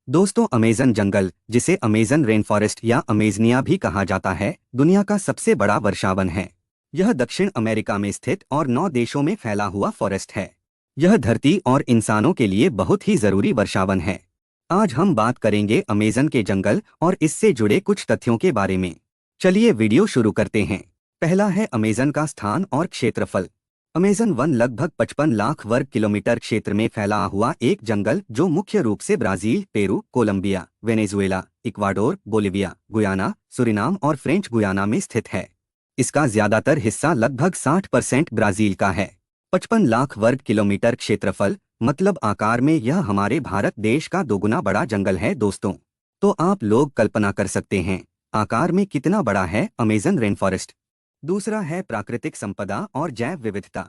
दोस्तों, अमेज़न जंगल, जिसे Amazon rain forest या अमेज़निया भी कहा जाता है, दुनिया का सबसे बड़ा वर्षावन है। यह दक्षिण अमेरिका में स्थित और 9 देशों में फैला हुआ फॉरेस्ट है। यह धरती और इंसानों के लिए बहुत ही जरूरी वर्षावन है। आज हम बात करेंगे अमेज़न के जंगल और इससे जुड़े कुछ तथ्यों के बारे में। चलिए वीडियो शुरू करते हैं। पहला है अमेज़न का स्थान और क्षेत्रफल। अमेज़न वन लगभग 55 लाख वर्ग किलोमीटर क्षेत्र में फैला हुआ एक जंगल जो मुख्य रूप से Brazil, Peru, Colombia, Venezuela, Ecuador, Bolivia, Guyana, Suriname और फ्रेंच गुयाना में स्थित है। इसका ज्यादातर हिस्सा लगभग 60% ब्राजील का है। 55 लाख वर्ग किलोमीटर क्षेत्रफल मतलब आकार में यह हमारे भारत देश का दोगुना बड़ा जंगल है दोस्तों। तो आप लोग कल्पना कर सकते हैं आकार में कितना बड़ा है अमेज़न रेन फॉरेस्ट। दूसरा है प्राकृतिक संपदा और जैव विविधता।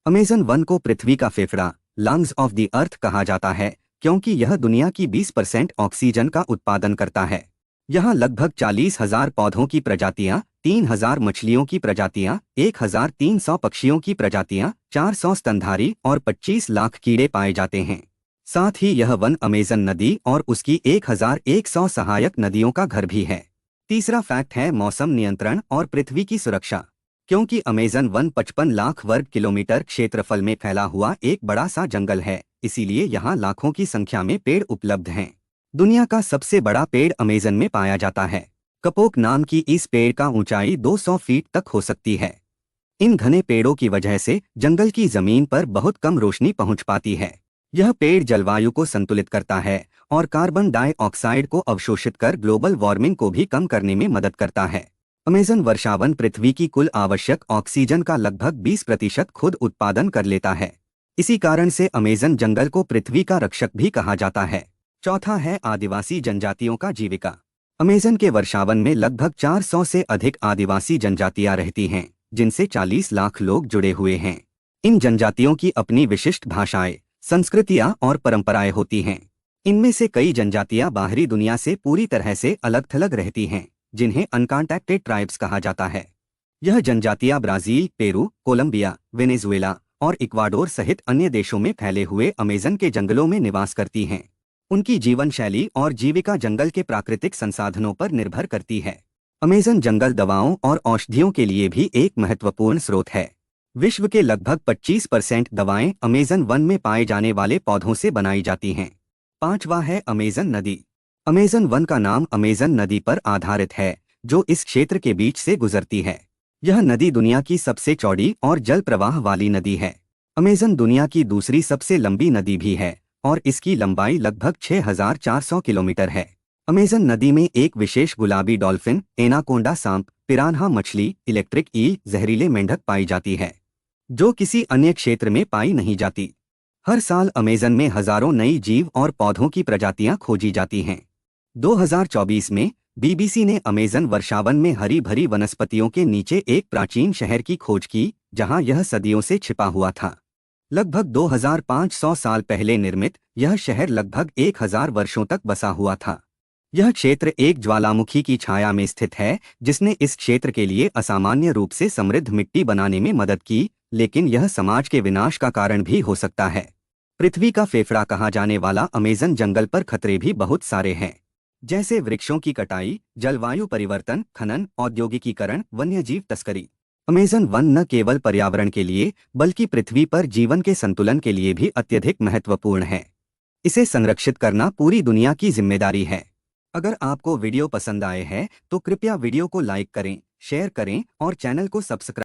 अमेज़न वन को पृथ्वी का फेफड़ा, लंग्स ऑफ द अर्थ कहा जाता है क्योंकि यह दुनिया की 20% ऑक्सीजन का उत्पादन करता है। यहाँ लगभग 40,000 पौधों की प्रजातियां, 3,000 मछलियों की प्रजातियां, 1,300 पक्षियों की प्रजातियां, 400 स्तनधारी और 25 लाख कीड़े पाए जाते हैं। साथ ही यह वन अमेज़न नदी और उसकी 1,100 सहायक नदियों का घर भी है। तीसरा फैक्ट है मौसम नियंत्रण और पृथ्वी की सुरक्षा। क्योंकि अमेज़न वन 55 लाख वर्ग किलोमीटर क्षेत्रफल में फैला हुआ एक बड़ा सा जंगल है, इसीलिए यहाँ लाखों की संख्या में पेड़ उपलब्ध हैं। दुनिया का सबसे बड़ा पेड़ अमेज़न में पाया जाता है। कपोक नाम की इस पेड़ का ऊंचाई 200 फीट तक हो सकती है। इन घने पेड़ों की वजह से जंगल की जमीन पर बहुत कम रोशनी पहुंच पाती है। यह पेड़ जलवायु को संतुलित करता है और कार्बन डाइऑक्साइड को अवशोषित कर ग्लोबल वार्मिंग को भी कम करने में मदद करता है। अमेज़न वर्षावन पृथ्वी की कुल आवश्यक ऑक्सीजन का लगभग 20% खुद उत्पादन कर लेता है। इसी कारण से अमेज़न जंगल को पृथ्वी का रक्षक भी कहा जाता है। चौथा है आदिवासी जनजातियों का जीविका। अमेज़न के वर्षावन में लगभग 400 से अधिक आदिवासी जनजातियां रहती हैं, जिनसे 40 लाख लोग जुड़े हुए हैं। इन जनजातियों की अपनी विशिष्ट भाषाएं, संस्कृतियां और परंपराएं होती हैं। इनमें से कई जनजातियां बाहरी दुनिया से पूरी तरह से अलग थलग रहती हैं, जिन्हें अनकॉन्टैक्टेड ट्राइब्स कहा जाता है। यह जनजातियां ब्राजील, पेरू, कोलंबिया, वेनेजुएला और इक्वाडोर सहित अन्य देशों में फैले हुए अमेज़न के जंगलों में निवास करती हैं। उनकी जीवन शैली और जीविका जंगल के प्राकृतिक संसाधनों पर निर्भर करती है। अमेज़न जंगल दवाओं और औषधियों के लिए भी एक महत्वपूर्ण स्रोत है। विश्व के लगभग 25% दवाएं अमेज़न वन में पाए जाने वाले पौधों से बनाई जाती हैं। पांचवा है अमेज़न नदी। अमेज़न वन का नाम अमेज़न नदी पर आधारित है, जो इस क्षेत्र के बीच से गुजरती है। यह नदी दुनिया की सबसे चौड़ी और जल प्रवाह वाली नदी है। अमेज़न दुनिया की दूसरी सबसे लंबी नदी भी है और इसकी लंबाई लगभग 6,400 किलोमीटर है। अमेज़न नदी में एक विशेष गुलाबी डॉल्फिन, एनाकोंडा सांप, पिरान्हा मछली, इलेक्ट्रिक ईल, जहरीले मेंढक पाई जाती है, जो किसी अन्य क्षेत्र में पाई नहीं जाती। हर साल अमेज़न में हजारों नई जीव और पौधों की प्रजातियां खोजी जाती हैं। 2024 में बीबीसी ने अमेज़न वर्षावन में हरी भरी वनस्पतियों के नीचे एक प्राचीन शहर की खोज की, जहां यह सदियों से छिपा हुआ था। लगभग 2500 साल पहले निर्मित यह शहर लगभग 1000 वर्षों तक बसा हुआ था। यह क्षेत्र एक ज्वालामुखी की छाया में स्थित है, जिसने इस क्षेत्र के लिए असामान्य रूप से समृद्ध मिट्टी बनाने में मदद की, लेकिन यह समाज के विनाश का कारण भी हो सकता है। पृथ्वी का फेफड़ा कहा जाने वाला अमेज़न जंगल पर खतरे भी बहुत सारे हैं, जैसे वृक्षों की कटाई, जलवायु परिवर्तन, खनन, औद्योगिकीकरण, वन्यजीव तस्करी। अमेज़न वन न केवल पर्यावरण के लिए बल्कि पृथ्वी पर जीवन के संतुलन के लिए भी अत्यधिक महत्वपूर्ण है। इसे संरक्षित करना पूरी दुनिया की जिम्मेदारी है। अगर आपको वीडियो पसंद आए है तो कृपया वीडियो को लाइक करें, शेयर करें और चैनल को सब्सक्राइब